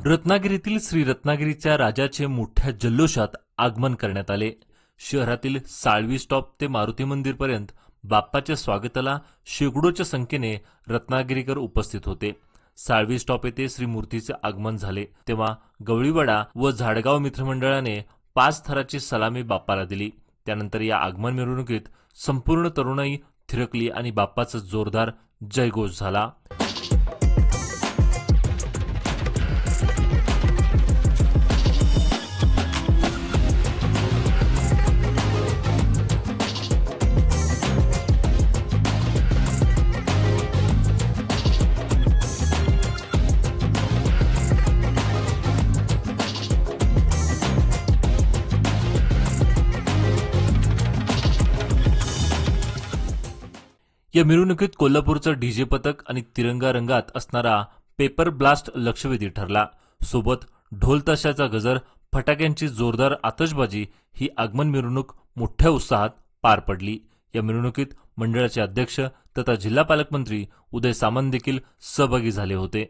रत्नागिरीतील श्री रत्नागिरीच्या राजाचे मोठ्या जल्लोषात आगमन करण्यात आले। शहरातील साळवी स्टॉप ते मारुती मंदिरपर्यंत बाप्पाच्या स्वागताला शेकडोच्या संख्येने रत्नागिरीकर उपस्थित होते। साळवी स्टॉप येथे श्री मूर्तीचे आगमन झाले तेव्हा गवळीवाडा व झाडगाव मित्रमंडळाने 5 थराची सलामी बाप्पाला दिली। त्यानंतर या आगमन मिरवणुकीत संपूर्ण तरुणाई थिरकली आणि बाप्पाचा जोरदार जयघोष झाला। या मिरवणुकीत कोल्हापूरचं डीजे पथक आणि तिरंगा रंगात असणारा पेपर ब्लास्ट लक्षवेधी ठरला। सोबत ढोल ताशाचा गजर, फटाक्यांची जोरदार आतषबाजी ही आगमन मिरवणूक मोठ्या उत्साहात पार पडली। या मिरवणुकीत मंडळाचे अध्यक्ष तथा जिल्हा पालकमंत्री उदय सामंत देखील सहभागी झाले होते।